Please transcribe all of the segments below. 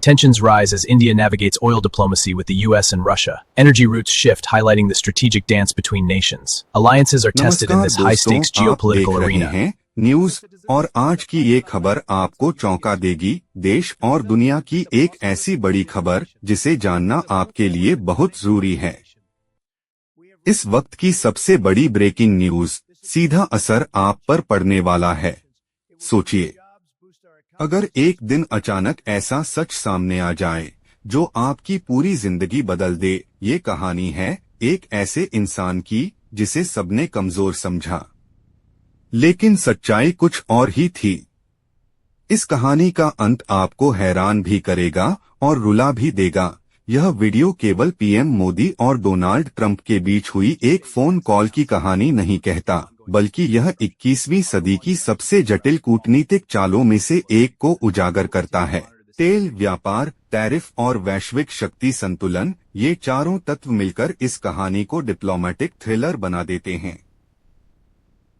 Tensions rise as India navigates oil diplomacy with the US and Russia. Energy routes shift, highlighting the strategic dance between nations. Alliances are tested in this high-stakes geopolitical arena. News और आज की ये खबर आपको चौंका देगी। देश और दुनिया की एक ऐसी बड़ी खबर जिसे जानना आपके लिए बहुत जरूरी है। इस वक्त की सबसे बड़ी ब्रेकिंग न्यूज, सीधा असर आप पर पड़ने वाला है। सोचिए, अगर एक दिन अचानक ऐसा सच सामने आ जाए जो आपकी पूरी जिंदगी बदल दे। ये कहानी है एक ऐसे इंसान की जिसे सबने कमजोर समझा, लेकिन सच्चाई कुछ और ही थी। इस कहानी का अंत आपको हैरान भी करेगा और रुला भी देगा। यह वीडियो केवल पीएम मोदी और डोनाल्ड ट्रंप के बीच हुई एक फोन कॉल की कहानी नहीं कहता, बल्कि यह 21वीं सदी की सबसे जटिल कूटनीतिक चालों में से एक को उजागर करता है। तेल व्यापार, टैरिफ और वैश्विक शक्ति संतुलन, ये चारों तत्व मिलकर इस कहानी को डिप्लोमेटिक थ्रिलर बना देते हैं।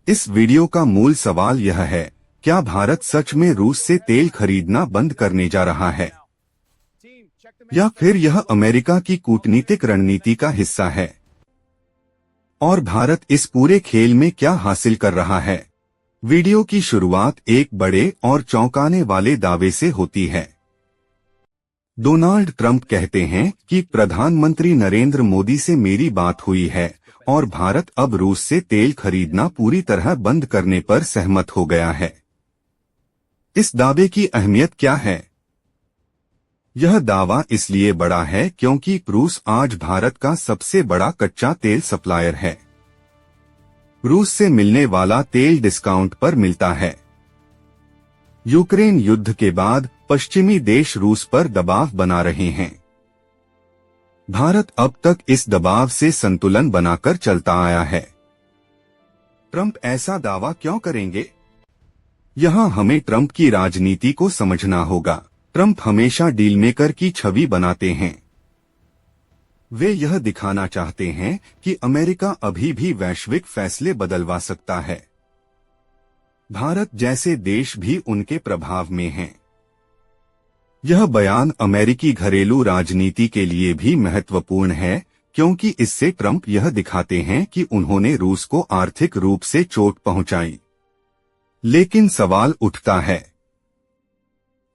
इस वीडियो का मूल सवाल यह है, क्या भारत सच में रूस से तेल खरीदना बंद करने जा रहा है, या फिर यह अमेरिका की कूटनीतिक रणनीति का हिस्सा है? और भारत इस पूरे खेल में क्या हासिल कर रहा है? वीडियो की शुरुआत एक बड़े और चौंकाने वाले दावे से होती है। डोनाल्ड ट्रंप कहते हैं कि प्रधानमंत्री नरेंद्र मोदी से मेरी बात हुई है और भारत अब रूस से तेल खरीदना पूरी तरह बंद करने पर सहमत हो गया है। इस दावे की अहमियत क्या है? यह दावा इसलिए बड़ा है क्योंकि रूस आज भारत का सबसे बड़ा कच्चा तेल सप्लायर है। रूस से मिलने वाला तेल डिस्काउंट पर मिलता है। यूक्रेन युद्ध के बाद पश्चिमी देश रूस पर दबाव बना रहे हैं। भारत अब तक इस दबाव से संतुलन बनाकर चलता आया है। ट्रंप ऐसा दावा क्यों करेंगे? यहां हमें ट्रंप की राजनीति को समझना होगा। ट्रंप हमेशा डील मेकर की छवि बनाते हैं। वे यह दिखाना चाहते हैं कि अमेरिका अभी भी वैश्विक फैसले बदलवा सकता है। भारत जैसे देश भी उनके प्रभाव में हैं। यह बयान अमेरिकी घरेलू राजनीति के लिए भी महत्वपूर्ण है, क्योंकि इससे ट्रंप यह दिखाते हैं कि उन्होंने रूस को आर्थिक रूप से चोट पहुंचाई। लेकिन सवाल उठता है,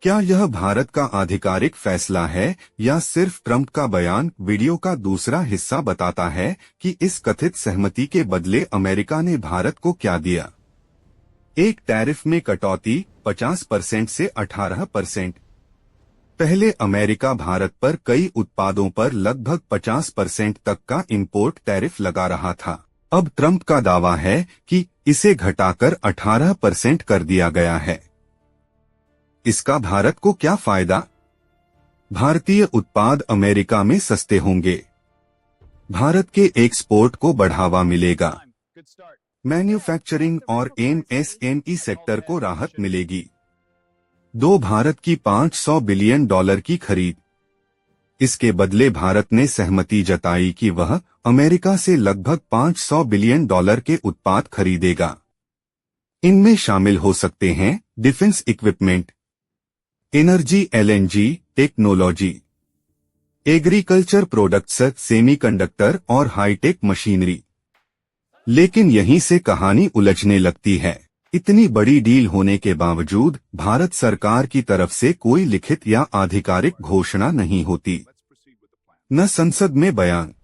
क्या यह भारत का आधिकारिक फैसला है या सिर्फ ट्रंप का बयान? वीडियो का दूसरा हिस्सा बताता है कि इस कथित सहमति के बदले अमेरिका ने भारत को क्या दिया। एक टैरिफ में कटौती 50% से 18%। पहले अमेरिका भारत पर कई उत्पादों पर लगभग 50% तक का इंपोर्ट टैरिफ लगा रहा था। अब ट्रंप का दावा है कि इसे घटाकर 18% कर दिया गया है। इसका भारत को क्या फायदा? भारतीय उत्पाद अमेरिका में सस्ते होंगे। भारत के एक्सपोर्ट को बढ़ावा मिलेगा। मैन्युफैक्चरिंग और एमएसएमई सेक्टर को राहत मिलेगी। भारत की $500 बिलियन की खरीद। इसके बदले भारत ने सहमति जताई कि वह अमेरिका से लगभग $500 बिलियन के उत्पाद खरीदेगा। इनमें शामिल हो सकते हैं defence equipment, energy LNG technology, agriculture products, semiconductor और हाईटेक मशीनरी। लेकिन यहीं से कहानी उलझने लगती है। इतनी बड़ी डील होने के बावजूद भारत सरकार की तरफ से कोई लिखित या आधिकारिक घोषणा नहीं होती। न संसद में बयान,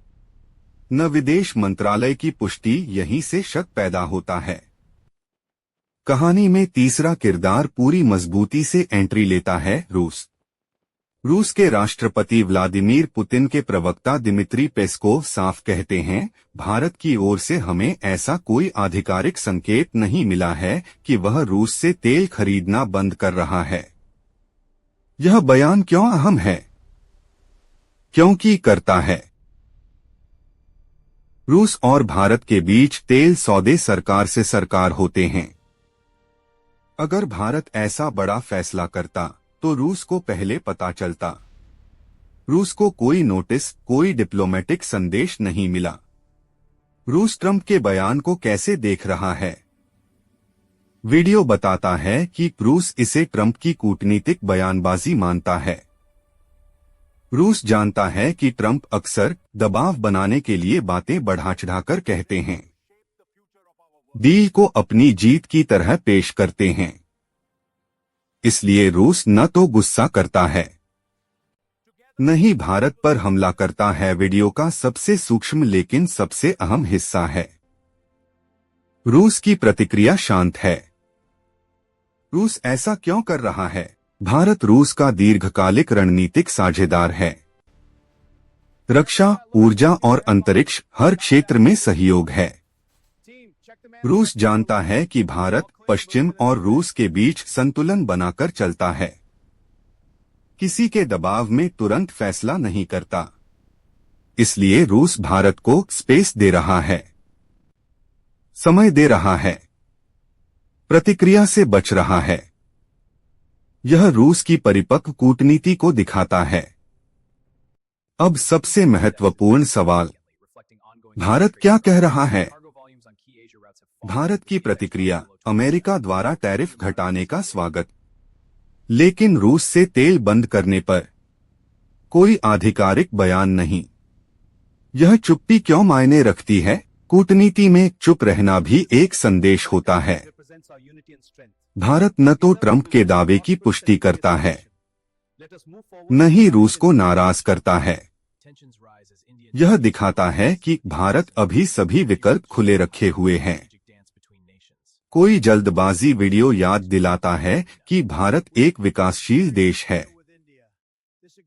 न विदेश मंत्रालय की पुष्टि। यहीं से शक पैदा होता है। कहानी में तीसरा किरदार पूरी मजबूती से एंट्री लेता है रूस। रूस के राष्ट्रपति व्लादिमीर पुतिन के प्रवक्ता दिमित्री पेस्कोव साफ कहते हैं, भारत की ओर से हमें ऐसा कोई आधिकारिक संकेत नहीं मिला है कि वह रूस से तेल खरीदना बंद कर रहा है। यह बयान क्यों अहम है? क्योंकि करता है। रूस और भारत के बीच तेल सौदे सरकार से सरकार होते हैं। अगर भारत ऐसा बड़ा फैसला करता तो रूस को पहले पता चलता। रूस को कोई नोटिस, कोई डिप्लोमेटिक संदेश नहीं मिला। रूस ट्रंप के बयान को कैसे देख रहा है? वीडियो बताता है कि रूस इसे ट्रंप की कूटनीतिक बयानबाजी मानता है। रूस जानता है कि ट्रंप अक्सर दबाव बनाने के लिए बातें बढ़ा चढ़ाकर कहते हैं, डील को अपनी जीत की तरह पेश करते हैं। इसलिए रूस न तो गुस्सा करता है, न ही भारत पर हमला करता है। वीडियो का सबसे सूक्ष्म लेकिन सबसे अहम हिस्सा है। रूस की प्रतिक्रिया शांत है। रूस ऐसा क्यों कर रहा है? भारत रूस का दीर्घकालिक रणनीतिक साझेदार है। रक्षा, ऊर्जा और अंतरिक्ष हर क्षेत्र में सहयोग है। रूस जानता है कि भारत पश्चिम और रूस के बीच संतुलन बनाकर चलता है, किसी के दबाव में तुरंत फैसला नहीं करता। इसलिए रूस भारत को स्पेस दे रहा है, समय दे रहा है, प्रतिक्रिया से बच रहा है। यह रूस की परिपक्व कूटनीति को दिखाता है। अब सबसे महत्वपूर्ण सवाल, भारत क्या कह रहा है? भारत की प्रतिक्रिया, अमेरिका द्वारा टैरिफ घटाने का स्वागत, लेकिन रूस से तेल बंद करने पर कोई आधिकारिक बयान नहीं। यह चुप्पी क्यों मायने रखती है? कूटनीति में चुप रहना भी एक संदेश होता है। भारत न तो ट्रंप के दावे की पुष्टि करता है, न ही रूस को नाराज करता है। यह दिखाता है कि भारत अभी सभी विकल्प खुले रखे हुए हैं। कोई जल्दबाजी वीडियो याद दिलाता है कि भारत एक विकासशील देश है।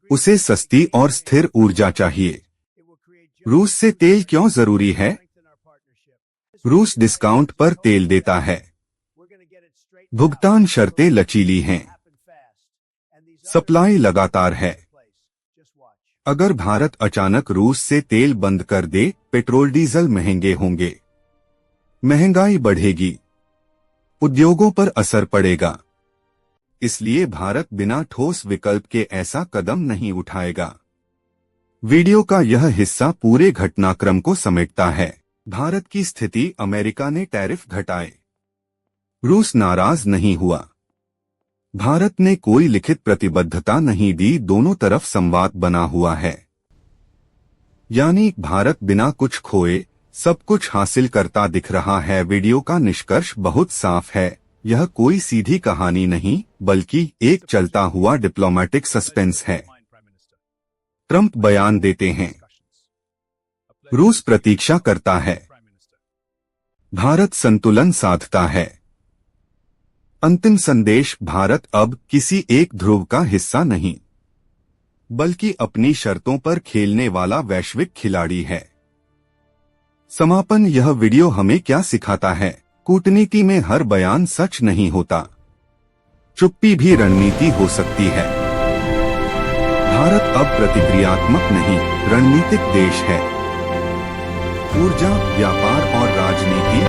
उसे सस्ती और स्थिर ऊर्जा चाहिए। रूस से तेल क्यों जरूरी है? रूस डिस्काउंट पर तेल देता है, भुगतान शर्तें लचीली हैं, सप्लाई लगातार है। अगर भारत अचानक रूस से तेल बंद कर दे, पेट्रोल डीजल महंगे होंगे, महंगाई बढ़ेगी, उद्योगों पर असर पड़ेगा। इसलिए भारत बिना ठोस विकल्प के ऐसा कदम नहीं उठाएगा। वीडियो का यह हिस्सा पूरे घटनाक्रम को समेटता है। भारत की स्थिति, अमेरिका ने टैरिफ घटाए, रूस नाराज नहीं हुआ, भारत ने कोई लिखित प्रतिबद्धता नहीं दी, दोनों तरफ संवाद बना हुआ है। यानी भारत बिना कुछ खोए सब कुछ हासिल करता दिख रहा है। वीडियो का निष्कर्ष बहुत साफ है, यह कोई सीधी कहानी नहीं बल्कि एक चलता हुआ डिप्लोमेटिक सस्पेंस है। ट्रंप बयान देते हैं, रूस प्रतीक्षा करता है, भारत संतुलन साधता है। अंतिम संदेश, भारत अब किसी एक ध्रुव का हिस्सा नहीं बल्कि अपनी शर्तों पर खेलने वाला वैश्विक खिलाड़ी है। समापन, यह वीडियो हमें क्या सिखाता है? कूटनीति में हर बयान सच नहीं होता, चुप्पी भी रणनीति हो सकती है। भारत अब प्रतिक्रियात्मक नहीं, रणनीतिक देश है। ऊर्जा, व्यापार और राजनीति